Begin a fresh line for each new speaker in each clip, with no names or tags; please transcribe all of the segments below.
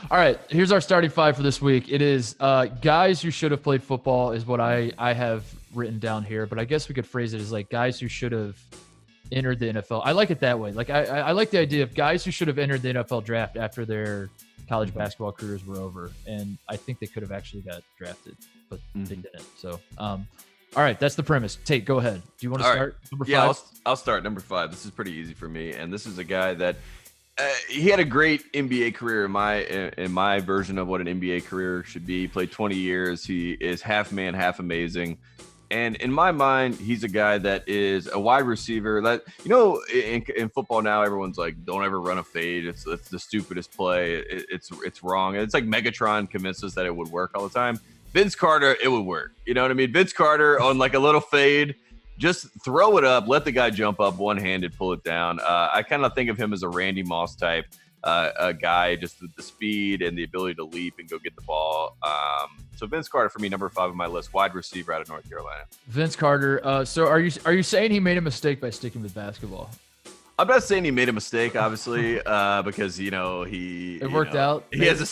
All right, here's our starting five for this week. It is guys who should have played football is what I have written down here, but I guess we could phrase it as like guys who should have entered the NFL. I like it that way. Like I like the idea of guys who should have entered the NFL draft after their college basketball careers were over, and I think they could have actually got drafted, but they didn't. So, all right, that's the premise. Tate, go ahead. Do you want to start?
Right.
Number five?
Yeah, I'll start number 5. This is pretty easy for me, and this is a guy that he had a great NBA career in my version of what an NBA career should be. He played 20 years. He is half man, half amazing. And in my mind, he's a guy that is a wide receiver that, in football now, everyone's like, don't ever run a fade. It's the stupidest play. It's wrong. It's like Megatron convinced us that it would work all the time. Vince Carter, it would work. You know what I mean? Vince Carter on like a little fade, just throw it up, let the guy jump up one-handed, pull it down. I kind of think of him as a Randy Moss type a guy, just the speed and the ability to leap and go get the ball. So Vince Carter for me, number 5 on my list, wide receiver out of North Carolina.
Vince Carter. So are you saying he made a mistake by sticking with basketball?
I'm not saying he made a mistake, obviously, because it
worked out.
He has a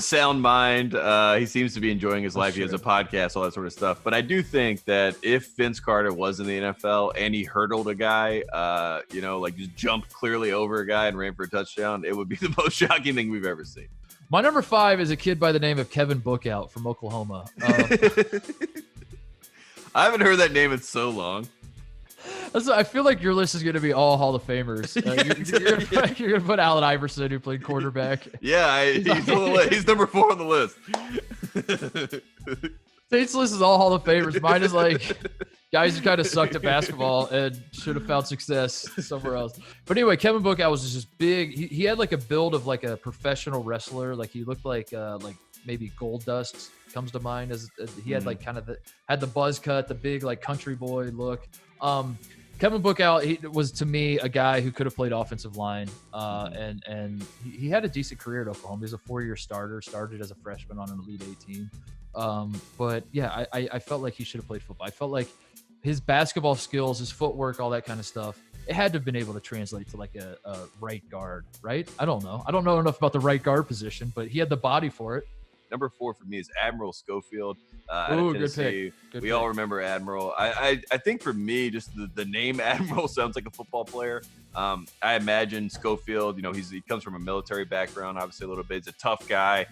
sound mind. He seems to be enjoying his life. He has a podcast, all that sort of stuff. But I do think that if Vince Carter was in the NFL and he hurdled a guy, like just jumped clearly over a guy and ran for a touchdown, it would be the most shocking thing we've ever seen.
My number 5 is a kid by the name of Kevin Bookout from Oklahoma.
I haven't heard that name in so long.
I feel like your list is going to be all Hall of Famers. You're going to put Allen Iverson, who played quarterback.
Yeah, he's number 4 on the list.
Tate's list is all Hall of Famers. Mine is like guys who kind of sucked at basketball and should have found success somewhere else. But anyway, Kevin Bookout was just big. He had like a build of like a professional wrestler. Like he looked like maybe Gold Dust comes to mind as he had like kind of had the buzz cut, the big like country boy look. Kevin Bookout, he was to me a guy who could have played offensive line, and he had a decent career at Oklahoma. He was a 4-year starter, started as a freshman on an Elite 8 team. But yeah, I felt like he should have played football. I felt like his basketball skills, his footwork, all that kind of stuff, it had to have been able to translate to like a right guard, right? I don't know enough about the right guard position, but he had the body for it.
Number 4 for me is Admiral Schofield out of Tennessee. We all remember Admiral. I think for me, just the name Admiral sounds like a football player. I imagine Schofield, he comes from a military background, obviously a little bit. He's a tough guy.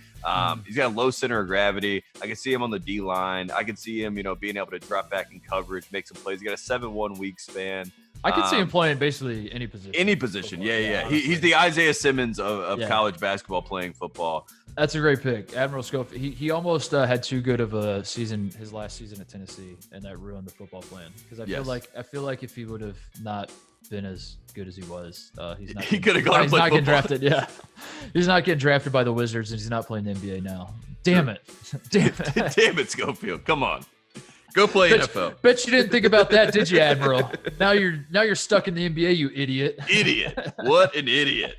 He's got a low center of gravity. I can see him on the D-line. I can see him, being able to drop back in coverage, make some plays. He's got a 7'1" wingspan.
I could see him playing basically any position.
Any position, yeah. He's the Isaiah Simmons of college basketball playing football.
That's a great pick. Admiral Schofield. He almost had too good of a season, his last season at Tennessee, and that ruined the football plan. Because I feel like if he would have not been as good as he was, he could have gone. He's not getting drafted. Yeah, he's not getting drafted by the Wizards, and he's not playing the NBA now. Damn it,
damn it, Schofield. Come on. Go play NFL.
Bet you didn't think about that, did you, Admiral? Now you're stuck in the NBA, you idiot.
Idiot. What an idiot.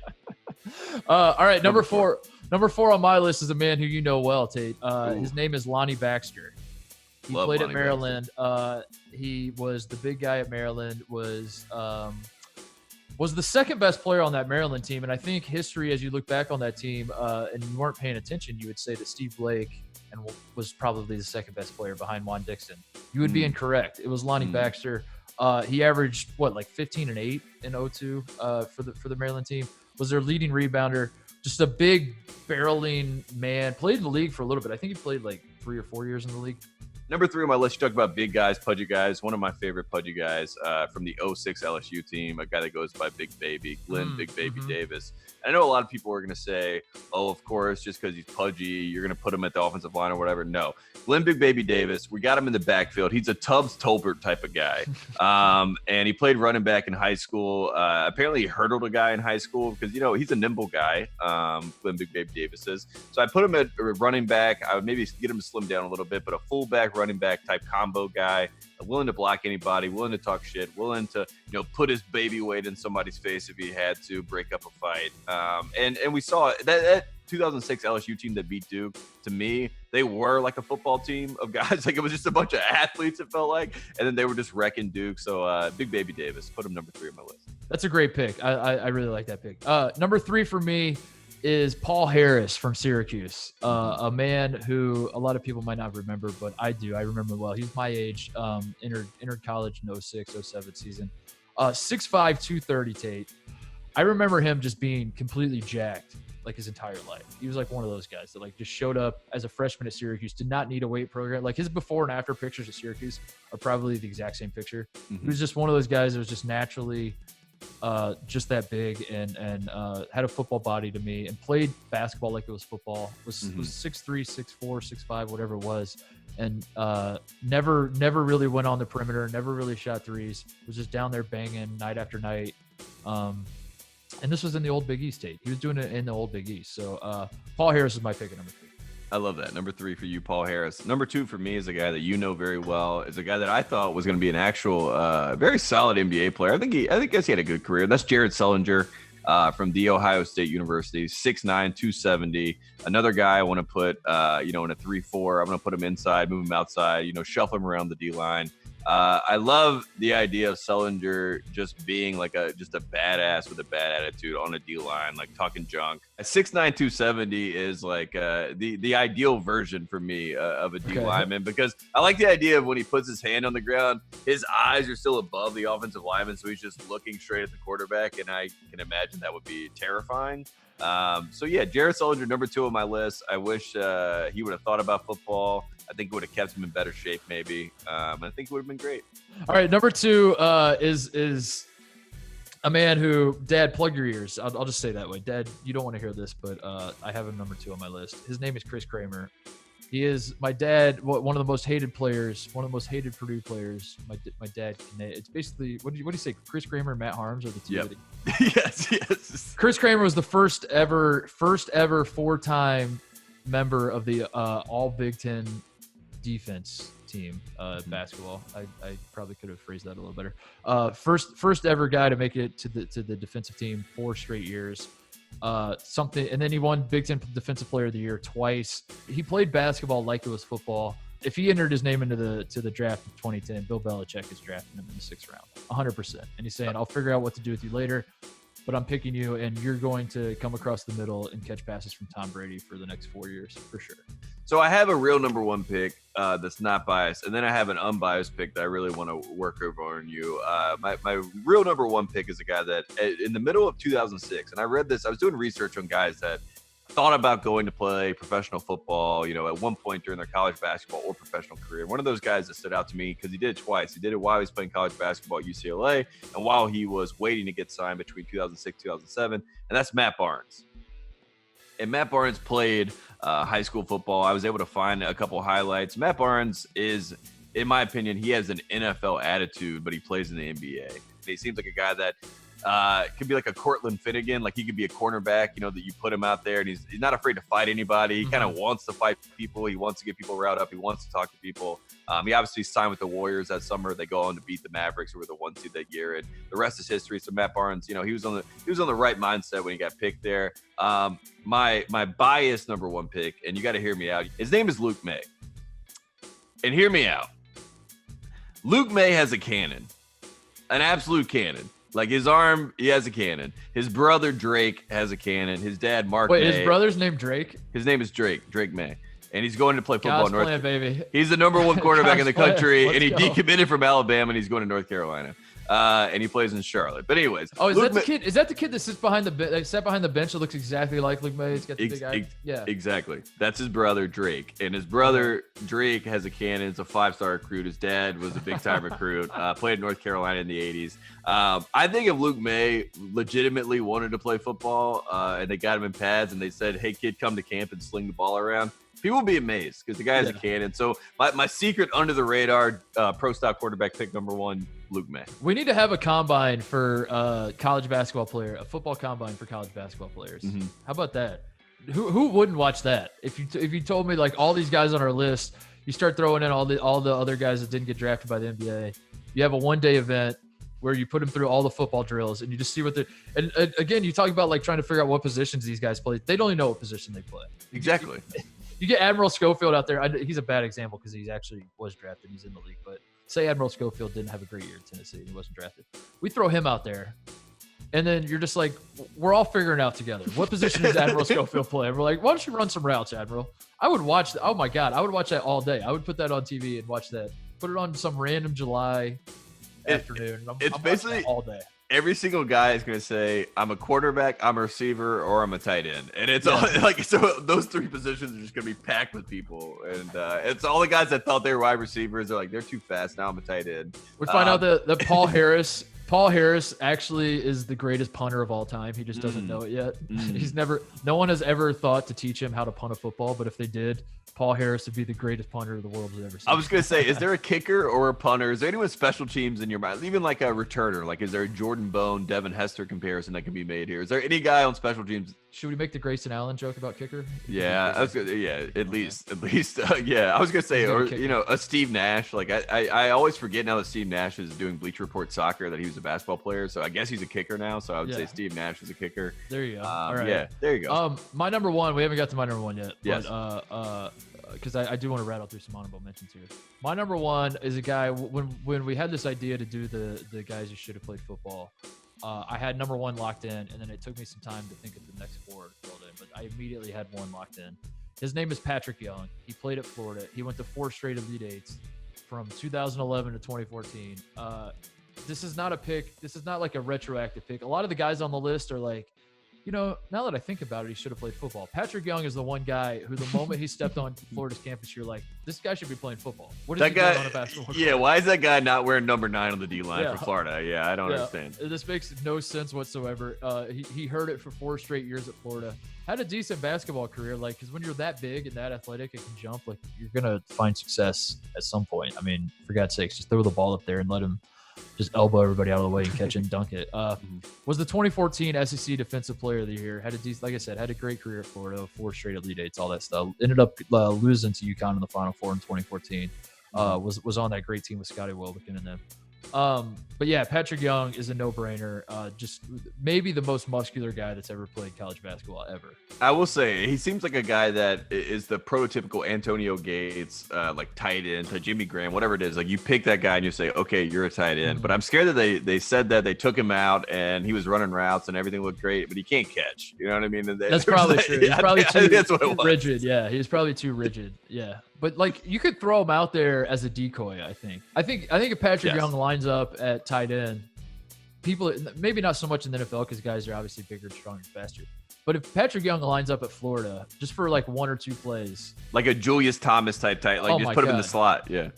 All right, number four. Number 4 on my list is a man who you know well, Tate. His name is Lonnie Baxter. He played at Maryland. He was the big guy at Maryland. Was the second best player on that Maryland team. And I think history, as you look back on that team, and you weren't paying attention, you would say that Steve Blake was probably the second best player behind Juan Dixon. You would be incorrect. It was Lonnie Baxter. He averaged 15 and 8 in 02 for the Maryland team. Was their leading rebounder. Just a big barreling man. Played in the league for a little bit. I think he played like 3 or 4 years in the league.
Number 3 on my list, you talk about big guys, pudgy guys. One of my favorite pudgy guys from the 06 LSU team, a guy that goes by Big Baby, Glenn Big Baby Davis. And I know a lot of people are going to say, oh, of course, just because he's pudgy, you're going to put him at the offensive line or whatever. No. Glenn Big Baby Davis, we got him in the backfield. He's a Tubbs Tolbert type of guy. And he played running back in high school. Apparently he hurdled a guy in high school because, he's a nimble guy, Glenn Big Baby Davis is. So I put him at running back. I would maybe get him to slim down a little bit, but a fullback, running back type combo guy, willing to block anybody, willing to talk shit, willing to put his baby weight in somebody's face if he had to, break up a fight. And we saw that 2006 LSU team that beat Duke. To me, they were like a football team of guys. Like it was just a bunch of athletes. It felt like, and then they were just wrecking Duke. So Big Baby Davis, put him number 3 on my list.
That's a great pick. I really like that pick. Number 3 for me is Paul Harris from Syracuse, a man who a lot of people might not remember, but I do. I remember well. He's my age, entered college in 06, 07 season. 6'5", 230 Tate. I remember him just being completely jacked like his entire life. He was like one of those guys that like just showed up as a freshman at Syracuse, did not need a weight program. Like his before and after pictures at Syracuse are probably the exact same picture. He was just one of those guys that was just naturally just that big and had a football body to me and played basketball like it was football. Was 6'3", 6'4", 6'5", whatever it was, and never really went on the perimeter, never really shot threes, was just down there banging night after night. And this was in the old Big East State. He was doing it in the old Big East. So Paul Harris is my pick at number 3.
I love that. Number 3 for you, Paul Harris. Number 2 for me is a guy that you know very well. Is a guy that I thought was going to be an actual, very solid NBA player. I think he had a good career. That's Jared Sullinger from The Ohio State University, 6'9", 270. Another guy I want to put, in a 3-4. I'm going to put him inside, move him outside, shuffle him around the D line. I love the idea of Sullinger just being like just a badass with a bad attitude on a D line, like talking junk. At 6'9", 270 is like the ideal version for me of a D lineman, because I like the idea of when he puts his hand on the ground, his eyes are still above the offensive lineman, so he's just looking straight at the quarterback, and I can imagine that would be terrifying. So yeah, Jared Sullinger, number 2 on my list. I wish he would have thought about football. I think it would have kept him in better shape, maybe. I think it would have been great.
All right, number 2 is a man who, Dad, plug your ears. I'll just say that way. Dad, you don't want to hear this, but I have him number 2 on my list. His name is Chris Kramer. He is my dad, one of the most hated players, one of the most hated Purdue players. My dad, it's basically, what do you say? Chris Kramer and Matt Harms are the two.
Yep. Yes.
Chris Kramer was the first ever 4-time member of the All Big Ten defense team basketball. I probably could have phrased that a little better. First ever guy to make it to the defensive team 4 straight years. And then he won Big Ten Defensive Player of the Year twice. He played basketball like it was football. If he entered his name into the draft in 2010, Bill Belichick is drafting him in the 6th round, 100%. And he's saying, "I'll figure out what to do with you later, but I'm picking you, and you're going to come across the middle and catch passes from Tom Brady for the next 4 years for sure."
So I have a real number 1 pick that's not biased, and then I have an unbiased pick that I really want to work over on you. My real number 1 pick is a guy that in the middle of 2006, and I read this, I was doing research on guys that thought about going to play professional football, at one point during their college basketball or professional career. One of those guys that stood out to me because he did it twice. He did it while he was playing college basketball at UCLA and while he was waiting to get signed between 2006 2007, and that's Matt Barnes. And Matt Barnes played high school football. I was able to find a couple highlights. Matt Barnes is, in my opinion, he has an NFL attitude, but he plays in the NBA. He seems like a guy that could be like a Cortland Finnegan. Like he could be a cornerback, that you put him out there and he's not afraid to fight anybody. He kind of wants to fight people. He wants to get people riled up. He wants to talk to people. He obviously signed with the Warriors that summer. They go on to beat the Mavericks, who were the 1 seed that year, and the rest is history. So Matt Barnes, he was on the right mindset when he got picked there. My biased number 1 pick, and you got to hear me out. His name is Luke May, and hear me out. Luke May has a cannon, an absolute cannon. Like his arm, he has a cannon. His brother Drake has a cannon. His dad Mark May.
His brother's name Drake?
His name is Drake May. And he's going to play football in North Carolina.
Baby.
He's the number 1 quarterback in the country, and he
go.
decommitted from Alabama, and he's going to North Carolina. And he plays in Charlotte. But anyways.
Oh, is that the kid? Is that the kid that sat behind the bench that looks exactly like Luke May? He's got the big eye. Yeah. Exactly.
That's his brother, Drake. And his brother, Drake, has a cannon. It's a 5-star recruit. His dad was a big-time recruit. Played in North Carolina in the 80s. I think if Luke May legitimately wanted to play football and they got him in pads and they said, "Hey, kid, come to camp and sling the ball around," people would be amazed because the guy has a cannon. So my secret under the radar pro style quarterback pick number 1, Luke May.
We need to have a combine for college basketball player, a football combine for college basketball players. How about that? Who wouldn't watch that? If you told me like all these guys on our list, you start throwing in all the other guys that didn't get drafted by the NBA. You have a 1-day event where you put them through all the football drills and you just see what they're – and again, you talk about like trying to figure out what positions these guys play. They don't even know what position they play.
Exactly.
You get Admiral Schofield out there. He's a bad example because he actually was drafted. He's in the league. But say Admiral Schofield didn't have a great year at Tennessee and he wasn't drafted. We throw him out there And then you're just like, we're all figuring out together. What position does Admiral Schofield play? And we're like, why don't you run some routes, Admiral? I would watch. Oh my God, I would watch that all day. I would put that on TV and watch that. Put it on some random July afternoon.
It's
I'm
basically
all day.
Every single guy is going to say, I'm a quarterback, I'm a receiver, or I'm a tight end. And it's all like, so those three positions are just going to be packed with people. And it's all the guys that thought they were wide receivers. They're like, they're too fast. Now I'm a tight end.
We find out that Paul Harris actually is the greatest punter of all time. He just doesn't know it yet. No one has ever thought to teach him how to punt a football, but if they did, Paul Harris would be the greatest punter the world has ever seen.
I was going to say, is there a kicker or a punter? Is there anyone special teams in your mind? Even like a returner? Like, is there a Jordan Bone, Devin Hester comparison that can be made here? Is there any guy on special teams?
Should we make the Grayson Allen joke about kicker?
Yeah, I was gonna, at least. Yeah, I was gonna say, or a Steve Nash. Like I always forget now that Steve Nash is doing Bleacher Report soccer that he was a basketball player. So I guess he's a kicker now. So I would say Steve Nash is a kicker.
There you go. All right.
Yeah, there you go.
My number one. We haven't got to my number one yet.
Yes.
But, because I do want to rattle through some honorable mentions here. My number one is a guy when we had this idea to do the guys who should have played football. I had number one locked in, and then it took me some time to think of the next four filled in, but I immediately had one locked in. His name is Patrick Young. He played at Florida. He went to 4 straight Elite Eights from 2011 to 2014. This is not a pick. This is not like a retroactive pick. A lot of the guys on the list are like, now that I think about it, he should have played football. Patrick Young is the one guy who the moment he stepped on Florida's campus, you're like, this guy should be playing football. What is he doing on a basketball court?
Yeah, why is that guy not wearing number 9 on the D-line for Florida? Yeah, I don't understand.
This makes no sense whatsoever. He heard it for 4 straight years at Florida. Had a decent basketball career, because when you're that big and that athletic and can jump, you're going to find success at some point. I mean, for God's sakes, just throw the ball up there and let him just elbow everybody out of the way and catch and dunk it. Was the 2014 SEC Defensive Player of the Year. Had a great career at Florida, 4 straight Elite Eights, all that stuff. Ended up losing to UConn in the Final Four in 2014. Was on that great team with Scotty Wilbekin and them. But yeah, Patrick Young is a no-brainer. Just maybe the most muscular guy that's ever played college basketball ever.
I will say he seems like a guy that is the prototypical Antonio Gates, tight end to Jimmy Graham, whatever it is. Like you pick that guy and you say, okay, you're a tight end. But I'm scared that they said that they took him out and he was running routes and everything looked great, but he can't catch. You know what I mean?
That's probably true. He's probably too
that's what it was.
rigid. Yeah, he's probably too rigid. Yeah. But you could throw him out there as a decoy, I think. I think if Patrick Young lines up at tight end, people maybe not so much in the NFL because guys are obviously bigger, stronger, faster. But if Patrick Young lines up at Florida just for 1 or 2 plays,
like a Julius Thomas type tight, just put him in the slot. Yeah.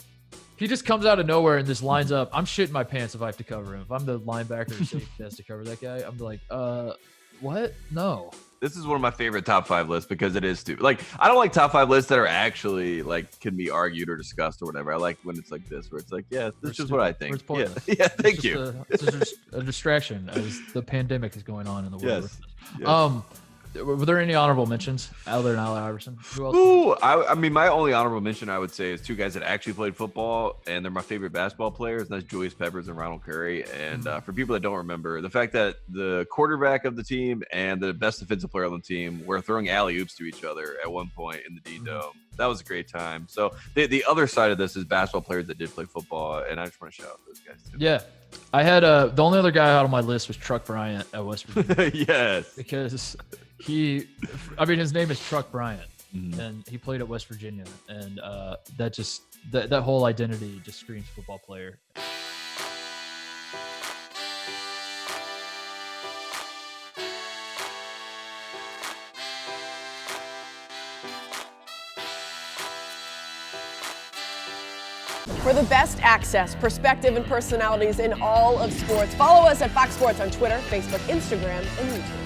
He just comes out of nowhere and just lines up. I'm shitting my pants if I have to cover him. If I'm the linebacker or safety that has to cover that guy, I'm like, what? No.
This is one of my favorite top 5 lists because it is stupid. I don't like top 5 lists that are actually can be argued or discussed or whatever. I like when it's like this, where it's like, yeah, this is what I think. Yeah, thank you.
It's just a distraction as the pandemic is going on in the world.
Yes.
Were there any honorable mentions other than Allen Iverson? Who else?
Ooh, I mean, my only honorable mention I would say is 2 guys that actually played football, and they're my favorite basketball players, and that's Julius Peppers and Ronald Curry. And for people that don't remember, the fact that the quarterback of the team and the best defensive player on the team were throwing alley-oops to each other at one point in the D-Dome. That was a great time. So the other side of this is basketball players that did play football, and I just want to shout out those guys too.
Yeah. I had the only other guy out on my list was Truck Bryant at West Virginia.
Yes.
Because his name is Truck Bryant, and he played at West Virginia, and that whole identity just screams football player.
For the best access, perspective, and personalities in all of sports, follow us at Fox Sports on Twitter, Facebook, Instagram, and YouTube.